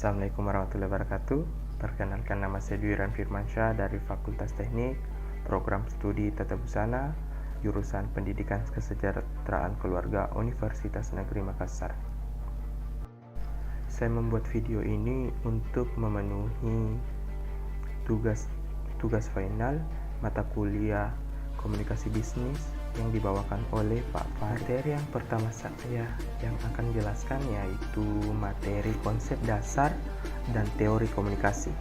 Assalamualaikum warahmatullahi wabarakatuh. Perkenalkan, nama saya Dwiran Firmansyah dari Fakultas Teknik, Program Studi Tata Busana, Jurusan Pendidikan Kesejahteraan Keluarga, Universitas Negeri Makassar. Saya membuat video ini untuk memenuhi tugas final mata kuliah Komunikasi Bisnis yang dibawakan oleh Pak Fahri. Materi yang pertama saya yang akan jelaskan yaitu materi konsep dasar dan teori komunikasi.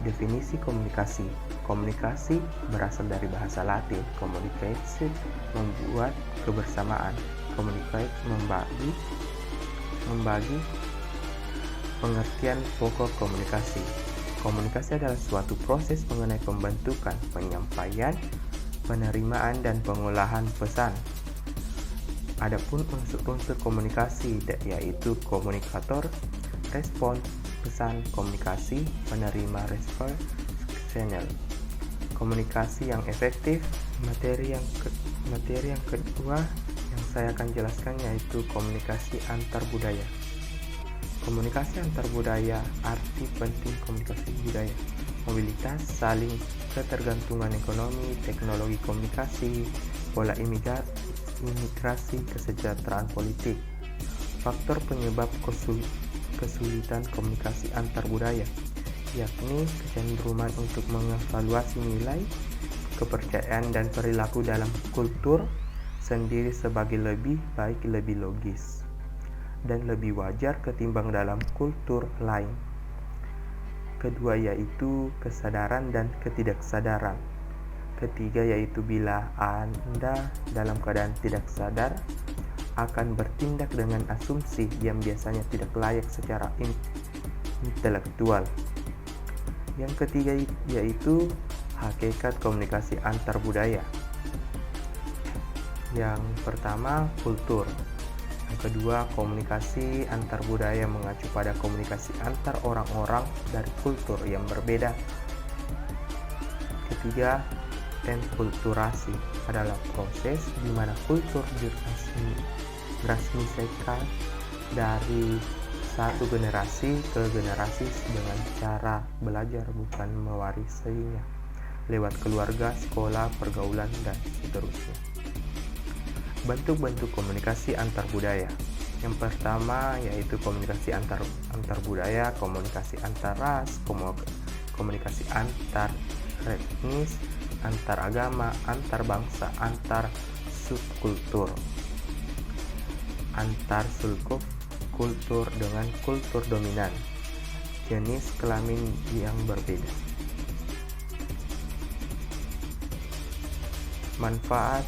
Definisi komunikasi. Komunikasi berasal dari bahasa Latin. Communicatio, membuat kebersamaan. Communicate, membagi pengertian pokok komunikasi. Komunikasi adalah suatu proses mengenai pembentukan, penyampaian, penerimaan, dan pengolahan pesan. Adapun unsur-unsur komunikasi yaitu komunikator, respon, pesan, komunikasi, penerima, receiver, channel. Komunikasi yang efektif. Materi yang kedua yang saya akan jelaskan yaitu komunikasi antar budaya. Komunikasi antar budaya, arti penting komunikasi budaya: mobilitas, saling ketergantungan ekonomi, teknologi komunikasi, pola imigrasi, kesejahteraan politik. Faktor penyebab kesulitan komunikasi antar budaya, yakni kecenderungan untuk mengevaluasi nilai, kepercayaan, dan perilaku dalam kultur sendiri sebagai lebih baik, lebih logis, dan lebih wajar ketimbang dalam kultur lain. Kedua yaitu kesadaran dan ketidaksadaran. Ketiga yaitu bila Anda dalam keadaan tidak sadar akan bertindak dengan asumsi yang biasanya tidak layak secara intelektual. Yang ketiga yaitu hakikat komunikasi antar budaya. Yang pertama, kultur. Yang kedua, komunikasi antar budaya mengacu pada komunikasi antar orang-orang dari kultur yang berbeda. Ketiga, enkulturasi adalah proses di mana kultur ditransmisikan dari satu generasi ke generasi dengan cara belajar, bukan mewarisinya lewat keluarga, sekolah, pergaulan, dan seterusnya. Bentuk-bentuk komunikasi antar budaya. Yang pertama yaitu komunikasi antar budaya, komunikasi antar ras, komunikasi antar etnis, antar agama, antar bangsa, antar subkultur, antar subkultur dengan kultur dominan, jenis kelamin yang berbeda. Manfaat.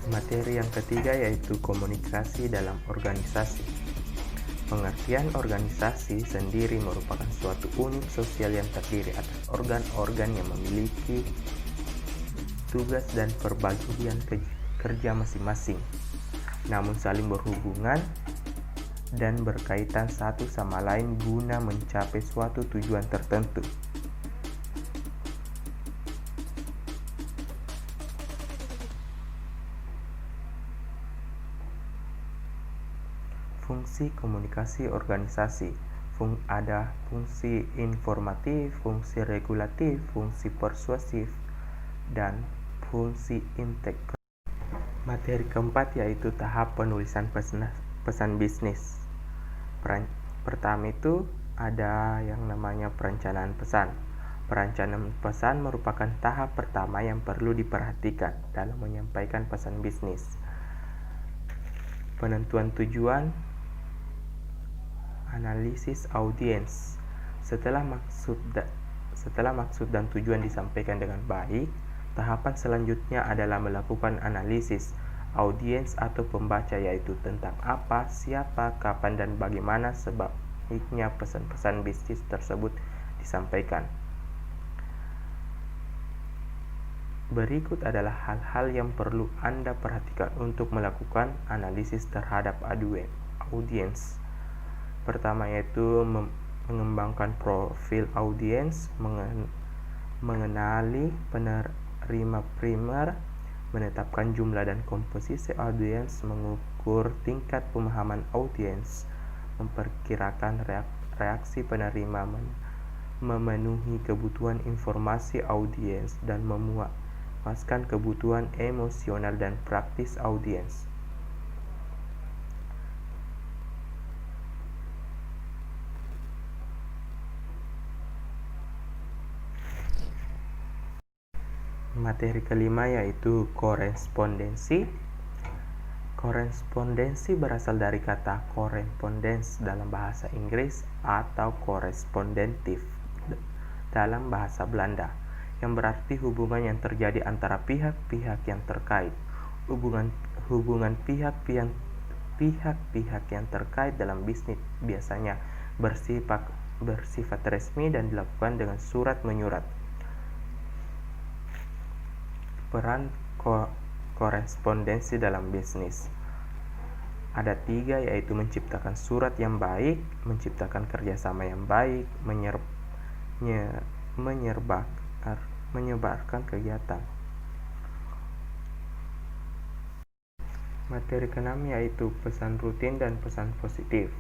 Materi yang ketiga yaitu komunikasi dalam organisasi. Pengertian organisasi sendiri merupakan suatu unit sosial yang terdiri atas organ-organ yang memiliki tugas dan perbagian kerja masing-masing, namun saling berhubungan dan berkaitan satu sama lain guna mencapai suatu tujuan tertentu. Fungsi komunikasi organisasi. Ada fungsi informatif, fungsi regulatif, fungsi persuasif, dan fungsi integratif. Materi keempat yaitu tahap penulisan pesan bisnis. Pertama itu ada yang namanya perencanaan pesan. Perencanaan pesan merupakan tahap pertama yang perlu diperhatikan dalam menyampaikan pesan bisnis. Penentuan tujuan, analisis audiens. Setelah maksud dan tujuan disampaikan dengan baik, tahapan selanjutnya adalah melakukan analisis audiens atau pembaca, yaitu tentang apa, siapa, kapan, dan bagaimana sebaiknya pesan-pesan bisnis tersebut disampaikan. Berikut adalah hal-hal yang perlu Anda perhatikan untuk melakukan analisis terhadap audiens. Pertama yaitu mengembangkan profil audiens, mengenali penerima primer, menetapkan jumlah dan komposisi audiens, mengukur tingkat pemahaman audiens, memperkirakan reaksi penerima, memenuhi kebutuhan informasi audiens, dan memuaskan kebutuhan emosional dan praktis audiens. Materi kelima yaitu korespondensi. Korespondensi berasal dari kata correspondence dalam bahasa Inggris atau korespondentif dalam bahasa Belanda, yang berarti hubungan yang terjadi antara pihak-pihak yang terkait. Hubungan pihak-pihak yang terkait dalam bisnis biasanya bersifat resmi dan dilakukan dengan surat menyurat. Peran korespondensi dalam bisnis ada 3, yaitu menciptakan surat yang baik, menciptakan kerjasama yang baik, menyebarkan kegiatan. Materi ke-6 yaitu pesan rutin dan pesan positif.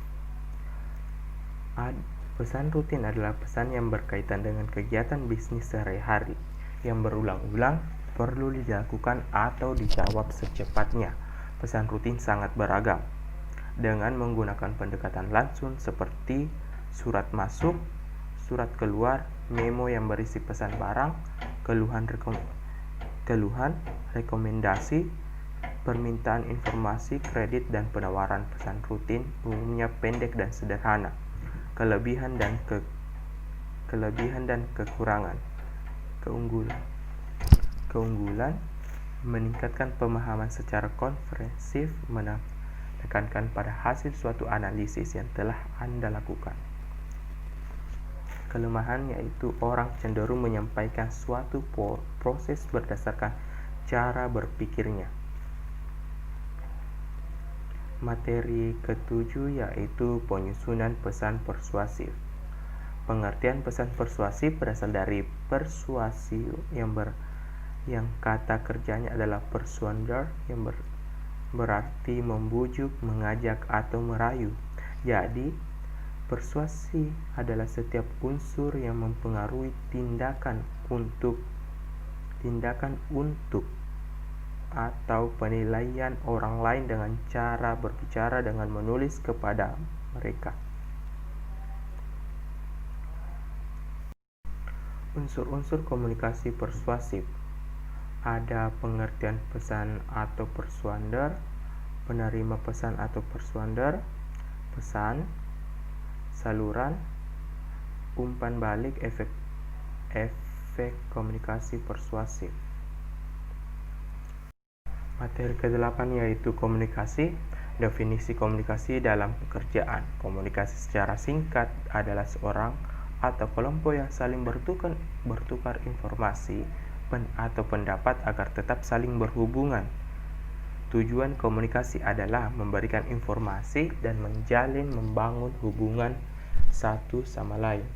Pesan rutin adalah pesan yang berkaitan dengan kegiatan bisnis sehari-hari yang berulang-ulang, perlu dilakukan atau dijawab secepatnya. Pesan rutin sangat beragam, dengan menggunakan pendekatan langsung seperti surat masuk, surat keluar, memo yang berisi pesan barang, keluhan, rekomendasi, permintaan informasi, kredit, dan penawaran. Pesan rutin umumnya pendek dan sederhana. Kelebihan dan kekurangan. Keunggulan meningkatkan pemahaman secara komprehensif, menekankan pada hasil suatu analisis yang telah Anda lakukan. Kelemahan yaitu orang cenderung menyampaikan suatu proses berdasarkan cara berpikirnya. Materi ke-7 yaitu penyusunan pesan persuasif. Pengertian pesan persuasif berasal dari persuasi yang kata kerjanya adalah persuader, yang berarti membujuk, mengajak, atau merayu. Jadi, persuasi adalah setiap unsur yang mempengaruhi tindakan untuk atau penilaian orang lain dengan cara berbicara dengan menulis kepada mereka. Unsur-unsur komunikasi persuasif. Ada pengertian pesan atau persuader, penerima pesan atau persuader, pesan, saluran, umpan balik, efek komunikasi persuasif. Materi ke-8 yaitu komunikasi. Definisi komunikasi dalam pekerjaan. Komunikasi secara singkat adalah seorang atau kelompok yang saling bertukar informasi atau pendapat agar tetap saling berhubungan. Tujuan komunikasi adalah memberikan informasi dan membangun hubungan satu sama lain.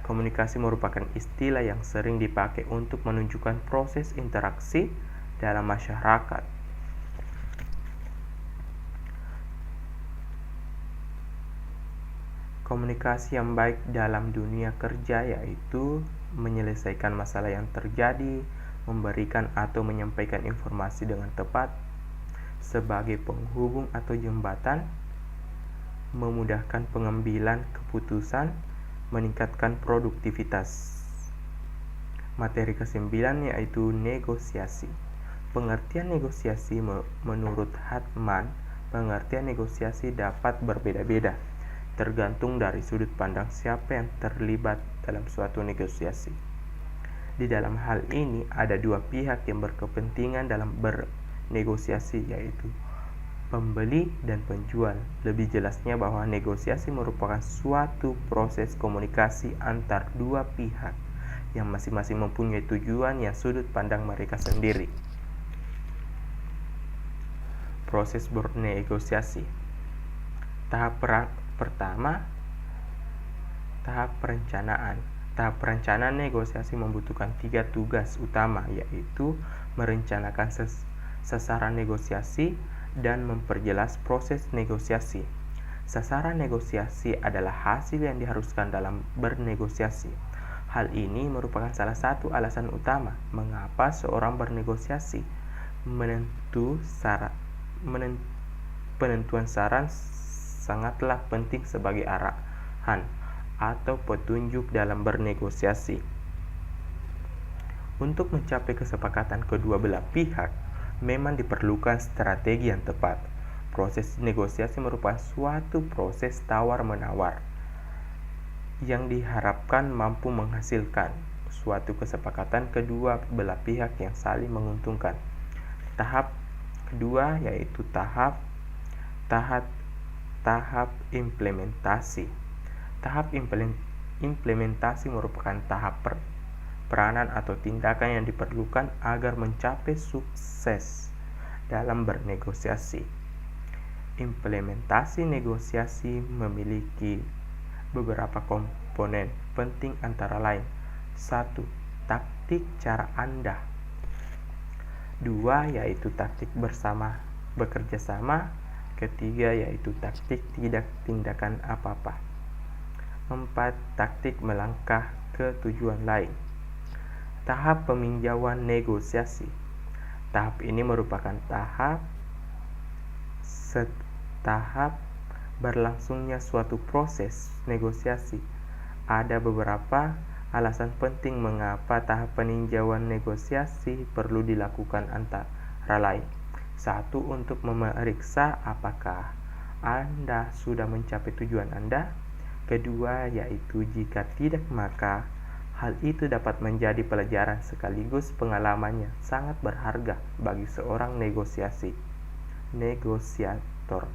Komunikasi merupakan istilah yang sering dipakai untuk menunjukkan proses interaksi dalam masyarakat. Komunikasi yang baik dalam dunia kerja yaitu menyelesaikan masalah yang terjadi, memberikan atau menyampaikan informasi dengan tepat sebagai penghubung atau jembatan, memudahkan pengambilan keputusan, meningkatkan produktivitas. Materi ke-9 yaitu negosiasi. Pengertian negosiasi menurut Hartman, pengertian negosiasi dapat berbeda-beda tergantung dari sudut pandang siapa yang terlibat dalam suatu negosiasi. Di dalam hal ini ada dua pihak yang berkepentingan dalam bernegosiasi, yaitu pembeli dan penjual. Lebih jelasnya bahwa negosiasi merupakan suatu proses komunikasi antar dua pihak yang masing-masing mempunyai tujuan yang sudut pandang mereka sendiri. Proses bernegosiasi. Tahap pertama, tahap perencanaan. Tahap perencanaan negosiasi membutuhkan 3 tugas utama, yaitu merencanakan sasaran negosiasi dan memperjelas proses negosiasi. Sasaran negosiasi adalah hasil yang diharuskan dalam bernegosiasi. Hal ini merupakan salah satu alasan utama mengapa seorang bernegosiasi. Penentuan saran sangatlah penting sebagai arahan atau petunjuk dalam bernegosiasi. Untuk mencapai kesepakatan kedua belah pihak, memang diperlukan strategi yang tepat. Proses negosiasi merupakan suatu proses tawar-menawar yang diharapkan mampu menghasilkan suatu kesepakatan kedua belah pihak yang saling menguntungkan. Tahap kedua yaitu tahap implementasi. Tahap implementasi merupakan tahap peranan atau tindakan yang diperlukan agar mencapai sukses dalam bernegosiasi. Implementasi negosiasi memiliki beberapa komponen penting antara lain. 1. Taktik cara Anda. 2. Yaitu taktik bekerja sama. Ketiga yaitu taktik tidak tindakan apa-apa. 4. Taktik melangkah ke tujuan lain. Tahap peninjauan negosiasi. Tahap ini merupakan tahap berlangsungnya suatu proses negosiasi. Ada beberapa alasan penting mengapa tahap peninjauan negosiasi perlu dilakukan antara lain. 1. Untuk memeriksa apakah Anda sudah mencapai tujuan Anda. Kedua, yaitu jika tidak maka hal itu dapat menjadi pelajaran sekaligus pengalaman yang sangat berharga bagi seorang negosiator.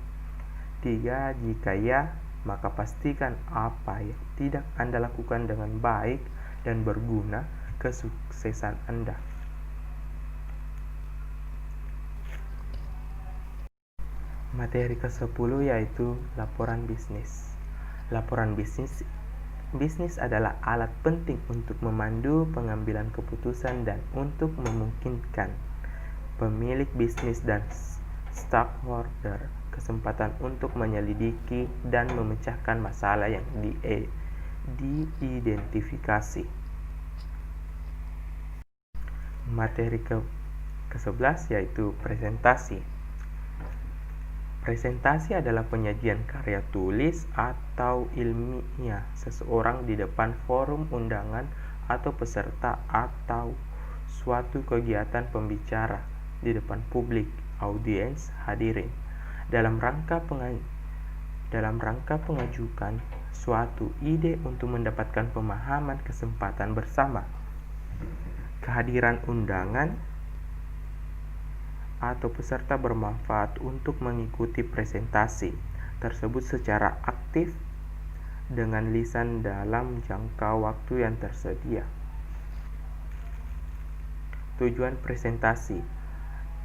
3. Jika ya, maka pastikan apa yang tidak Anda lakukan dengan baik dan berguna kesuksesan Anda. Materi ke-10 yaitu laporan bisnis. Laporan bisnis adalah alat penting untuk memandu pengambilan keputusan dan untuk memungkinkan pemilik bisnis dan stakeholder kesempatan untuk menyelidiki dan memecahkan masalah yang diidentifikasi. Materi ke-11 yaitu presentasi. Presentasi adalah penyajian karya tulis atau ilmiah seseorang di depan forum undangan atau peserta atau suatu kegiatan pembicara di depan publik, audiens hadirin, dalam rangka pengajukan suatu ide untuk mendapatkan pemahaman kesempatan bersama. Kehadiran undangan atau peserta bermanfaat untuk mengikuti presentasi tersebut secara aktif dengan lisan dalam jangka waktu yang tersedia. Tujuan presentasi: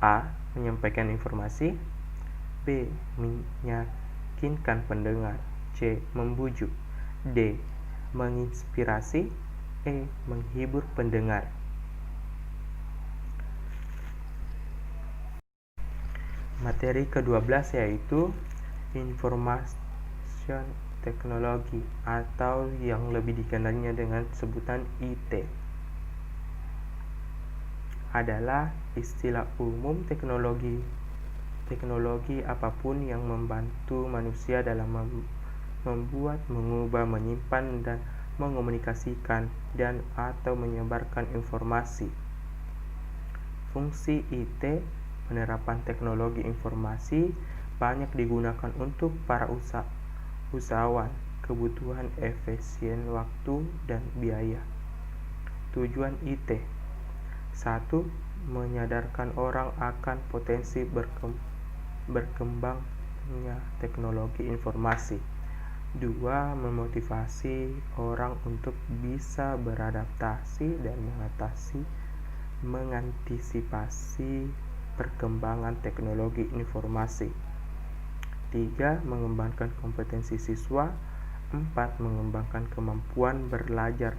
A. Menyampaikan informasi. B. Meyakinkan pendengar. C. Membujuk. D. Menginspirasi. E. Menghibur pendengar. Materi ke-12 yaitu Information Technology atau yang lebih dikenalnya dengan sebutan IT. Adalah istilah umum teknologi apapun yang membantu manusia dalam membuat, mengubah, menyimpan dan mengomunikasikan dan atau menyebarkan informasi. Fungsi IT, penerapan teknologi informasi, banyak digunakan untuk para usahawan, kebutuhan efisien waktu dan biaya. Tujuan IT: 1. Menyadarkan orang akan potensi berkembangnya teknologi informasi. 2. Memotivasi orang untuk bisa beradaptasi dan mengantisipasi perkembangan teknologi informasi. 3. Mengembangkan kompetensi siswa. 4. Mengembangkan kemampuan belajar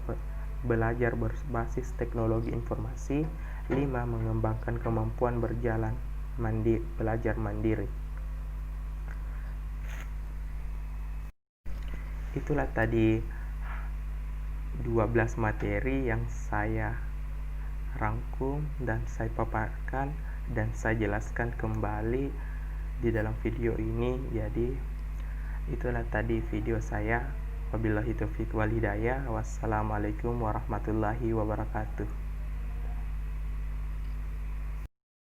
berbasis teknologi informasi. 5. Mengembangkan kemampuan belajar mandiri. itulah tadi 12 materi yang saya rangkum dan saya paparkan dan saya jelaskan kembali di dalam video ini. Jadi itulah tadi video saya. Wabillahi taufiq wal hidayah. Wassalamualaikum warahmatullahi wabarakatuh.